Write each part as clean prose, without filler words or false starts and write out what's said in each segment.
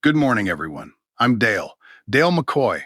Good morning, everyone. I'm Dale McCoy.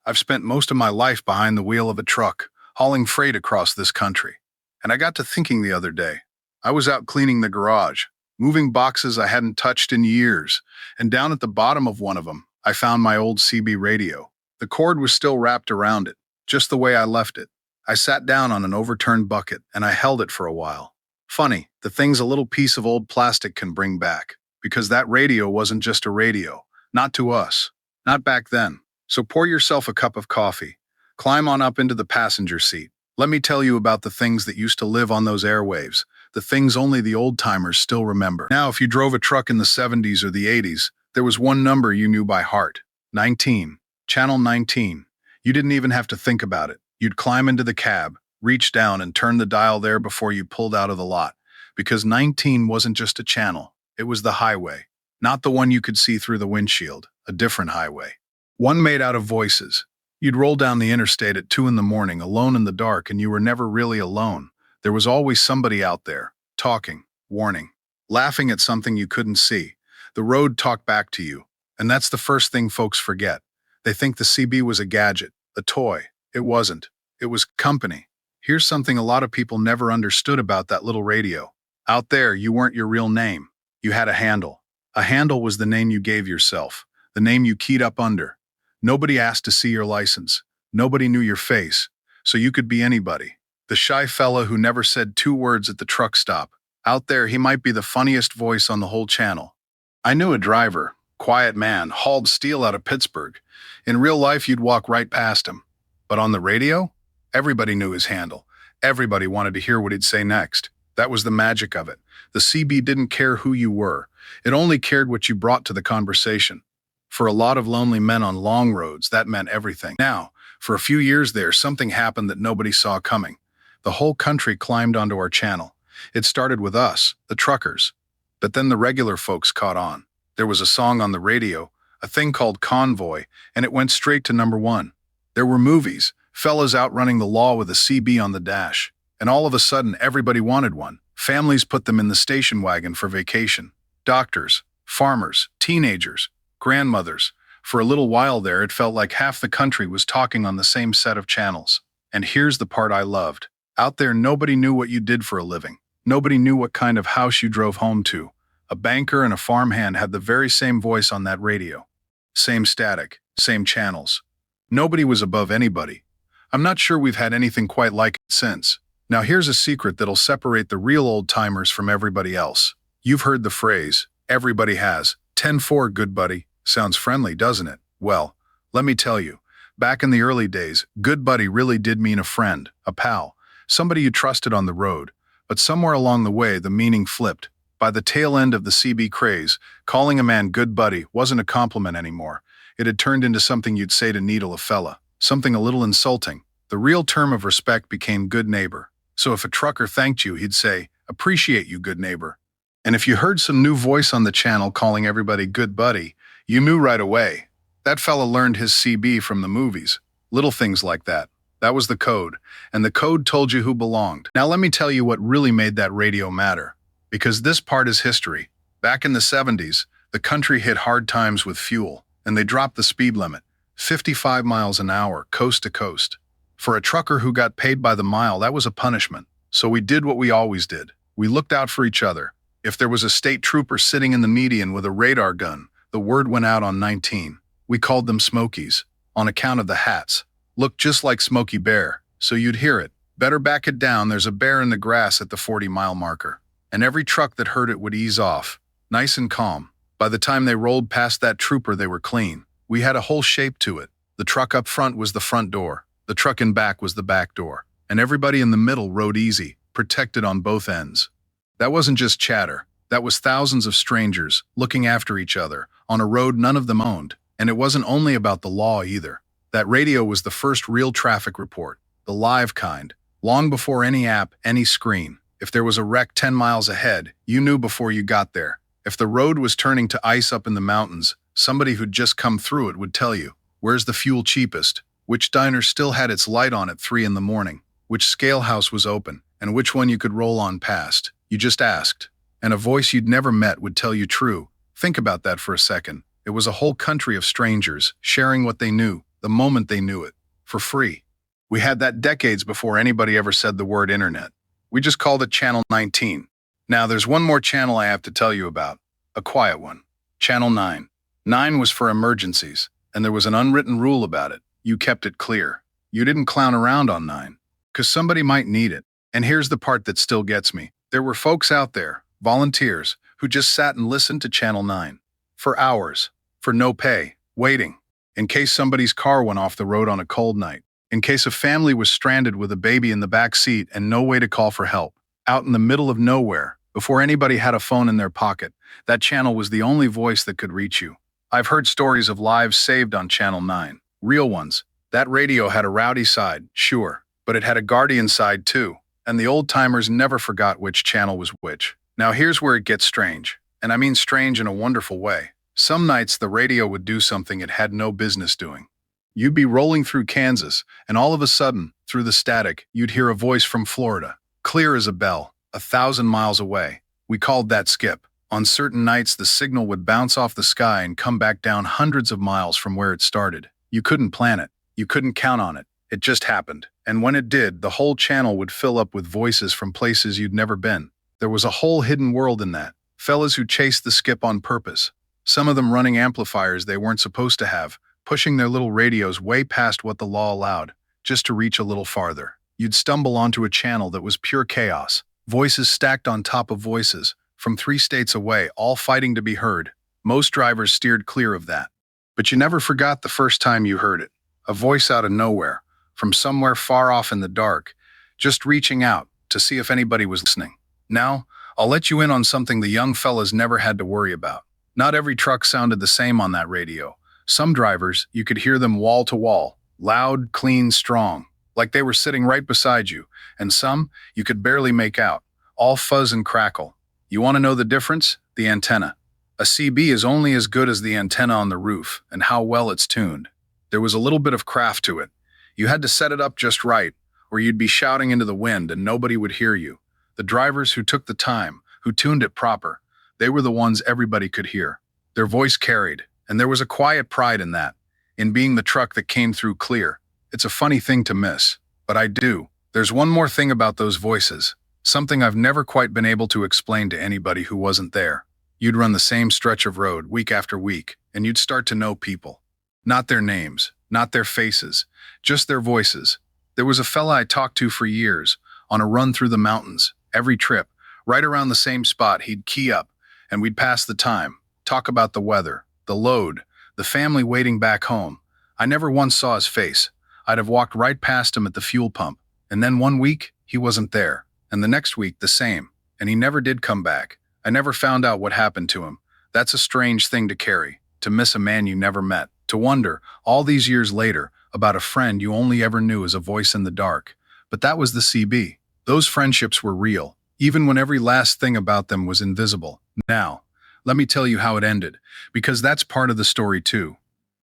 I've spent most of my life behind the wheel of a truck, hauling freight across this country. And I got to thinking the other day. I was out cleaning the garage, moving boxes I hadn't touched in years, and down at the bottom of one of them, I found my old CB radio. The cord was still wrapped around it, just the way I left it. I sat down on an overturned bucket and I held it for a while. Funny, the things a little piece of old plastic can bring back. Because that radio wasn't just a radio, not to us, not back then. So pour yourself a cup of coffee, climb on up into the passenger seat. Let me tell you about the things that used to live on those airwaves, the things only the old-timers still remember. Now, if you drove a truck in the 70s or the 80s, there was one number you knew by heart: 19, Channel 19. You didn't even have to think about it. You'd climb into the cab, reach down and turn the dial there before you pulled out of the lot. Because 19 wasn't just a channel. It was the highway, not the one you could see through the windshield, a different highway. One made out of voices. You'd roll down the interstate at 2 in the morning, alone in the dark, and you were never really alone. There was always somebody out there, talking, warning, laughing at something you couldn't see. The road talked back to you, and that's the first thing folks forget. They think the CB was a gadget, a toy. It wasn't. It was company. Here's something a lot of people never understood about that little radio. Out there, you weren't your real name. You had a handle. A handle was the name you gave yourself, the name you keyed up under. Nobody asked to see your license. Nobody knew your face, so you could be anybody. The shy fella who never said 2 words at the truck stop. Out there, he might be the funniest voice on the whole channel. I knew a driver, quiet man, hauled steel out of Pittsburgh. In real life, you'd walk right past him. But on the radio, everybody knew his handle. Everybody wanted to hear what he'd say next. That was the magic of it. The CB didn't care who you were. It only cared what you brought to the conversation. For a lot of lonely men on long roads, that meant everything. Now, for a few years there, something happened that nobody saw coming. The whole country climbed onto our channel. It started with us, the truckers. But then the regular folks caught on. There was a song on the radio, a thing called Convoy, and it went straight to #1. There were movies, fellas outrunning the law with a CB on the dash. And all of a sudden, everybody wanted one. Families put them in the station wagon for vacation. Doctors, farmers, teenagers, grandmothers. For a little while there, it felt like half the country was talking on the same set of channels. And here's the part I loved. Out there, nobody knew what you did for a living. Nobody knew what kind of house you drove home to. A banker and a farmhand had the very same voice on that radio. Same static, same channels. Nobody was above anybody. I'm not sure we've had anything quite like it since. Now here's a secret that'll separate the real old-timers from everybody else. You've heard the phrase, everybody has, 10-4, good buddy. Sounds friendly, doesn't it? Well, let me tell you, back in the early days, good buddy really did mean a friend, a pal, somebody you trusted on the road. But somewhere along the way, the meaning flipped. By the tail end of the CB craze, calling a man good buddy wasn't a compliment anymore. It had turned into something you'd say to needle a fella, something a little insulting. The real term of respect became good neighbor. So if a trucker thanked you, he'd say, appreciate you, good neighbor. And if you heard some new voice on the channel calling everybody good buddy, you knew right away. That fella learned his CB from the movies. Little things like that. That was the code. And the code told you who belonged. Now let me tell you what really made that radio matter. Because this part is history. Back in the 70s, the country hit hard times with fuel, and they dropped the speed limit, 55 miles an hour, coast to coast. For a trucker who got paid by the mile, that was a punishment. So we did what we always did. We looked out for each other. If there was a state trooper sitting in the median with a radar gun, the word went out on 19. We called them Smokies, on account of the hats. Looked just like Smokey Bear, so you'd hear it. Better back it down, there's a bear in the grass at the 40-mile marker. And every truck that heard it would ease off, nice and calm. By the time they rolled past that trooper, they were clean. We had a whole shape to it. The truck up front was the front door. The truck in back was the back door, and everybody in the middle rode easy, protected on both ends. That wasn't just chatter. That was thousands of strangers looking after each other on a road none of them owned. And it wasn't only about the law either. That radio was the first real traffic report, the live kind, long before any app, any screen. If there was a wreck 10 miles ahead, you knew before you got there. If the road was turning to ice up in the mountains, somebody who'd just come through it would tell you, where's the fuel cheapest? Which diner still had its light on at 3 in the morning, which scale house was open, and which one you could roll on past. You just asked. And a voice you'd never met would tell you true. Think about that for a second. It was a whole country of strangers sharing what they knew, the moment they knew it, for free. We had that decades before anybody ever said the word internet. We just called it Channel 19. Now, there's one more channel I have to tell you about, a quiet one. Channel 9. 9 was for emergencies, and there was an unwritten rule about it. You kept it clear. You didn't clown around on 9, because somebody might need it. And here's the part that still gets me. There were folks out there, volunteers, who just sat and listened to Channel 9 for hours, for no pay, waiting, in case somebody's car went off the road on a cold night, in case a family was stranded with a baby in the back seat and no way to call for help, out in the middle of nowhere, before anybody had a phone in their pocket. That channel was the only voice that could reach you. I've heard stories of lives saved on Channel 9, real ones. That radio had a rowdy side, sure, but it had a guardian side too, and the old-timers never forgot which channel was which. Now here's where it gets strange, and I mean strange in a wonderful way. Some nights the radio would do something it had no business doing. You'd be rolling through Kansas, and all of a sudden, through the static, you'd hear a voice from Florida, clear as a bell, 1,000 miles away. We called that skip. On certain nights, the signal would bounce off the sky and come back down hundreds of miles from where it started. You couldn't plan it. You couldn't count on it. It just happened. And when it did, the whole channel would fill up with voices from places you'd never been. There was a whole hidden world in that. Fellas who chased the skip on purpose. Some of them running amplifiers they weren't supposed to have, pushing their little radios way past what the law allowed, just to reach a little farther. You'd stumble onto a channel that was pure chaos. Voices stacked on top of voices, from 3 states away, all fighting to be heard. Most drivers steered clear of that. But you never forgot the first time you heard it. A voice out of nowhere, from somewhere far off in the dark, just reaching out to see if anybody was listening. Now, I'll let you in on something the young fellas never had to worry about. Not every truck sounded the same on that radio. Some drivers, you could hear them wall to wall, loud, clean, strong, like they were sitting right beside you, and some you could barely make out, all fuzz and crackle. You want to know the difference? The antenna. A CB is only as good as the antenna on the roof and how well it's tuned. There was a little bit of craft to it. You had to set it up just right, or you'd be shouting into the wind and nobody would hear you. The drivers who took the time, who tuned it proper, they were the ones everybody could hear. Their voice carried, and there was a quiet pride in that, in being the truck that came through clear. It's a funny thing to miss, but I do. There's one more thing about those voices, something I've never quite been able to explain to anybody who wasn't there. You'd run the same stretch of road week after week, and you'd start to know people. Not their names, not their faces, just their voices. There was a fella I talked to for years, on a run through the mountains, every trip, right around the same spot he'd key up, and we'd pass the time, talk about the weather, the load, the family waiting back home. I never once saw his face. I'd have walked right past him at the fuel pump, and then one week, he wasn't there, and the next week, the same, and he never did come back. I never found out what happened to him. That's a strange thing to carry, to miss a man you never met, to wonder, all these years later, about a friend you only ever knew as a voice in the dark. But that was the CB. Those friendships were real, even when every last thing about them was invisible. Now, let me tell you how it ended, because that's part of the story too.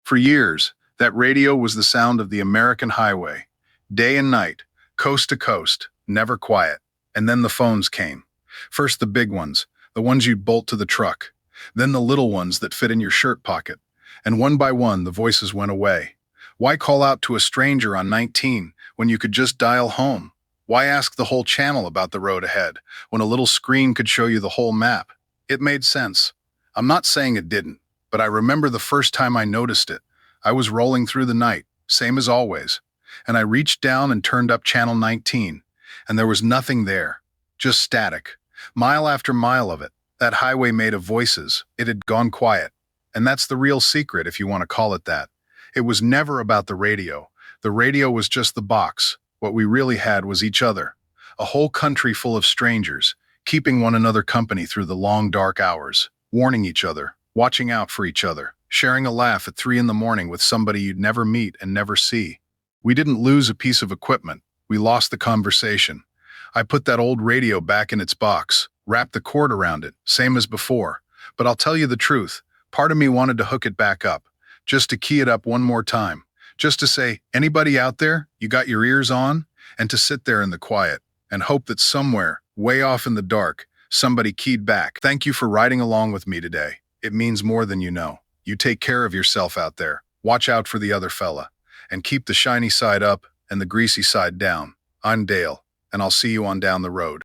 For years, that radio was the sound of the American highway. Day and night, coast to coast, never quiet. And then the phones came. First the big ones, the ones you'd bolt to the truck. Then the little ones that fit in your shirt pocket. And one by one, the voices went away. Why call out to a stranger on 19 when you could just dial home? Why ask the whole channel about the road ahead when a little screen could show you the whole map? It made sense. I'm not saying it didn't, but I remember the first time I noticed it. I was rolling through the night, same as always, and I reached down and turned up channel 19, and there was nothing there, just static. Mile after mile of it, that highway made of voices, it had gone quiet. And that's the real secret, if you want to call it that. It was never about the radio. The radio was just the box. What we really had was each other. A whole country full of strangers, keeping one another company through the long, dark hours, warning each other, watching out for each other, sharing a laugh at 3 a.m. with somebody you'd never meet and never see. We didn't lose a piece of equipment. We lost the conversation. I put that old radio back in its box, wrapped the cord around it, same as before. But I'll tell you the truth. Part of me wanted to hook it back up, just to key it up one more time, just to say, anybody out there, you got your ears on? And to sit there in the quiet and hope that somewhere, way off in the dark, somebody keyed back. Thank you for riding along with me today. It means more than you know. You take care of yourself out there. Watch out for the other fella. And keep the shiny side up and the greasy side down. I'm Dale, and I'll see you on down the road.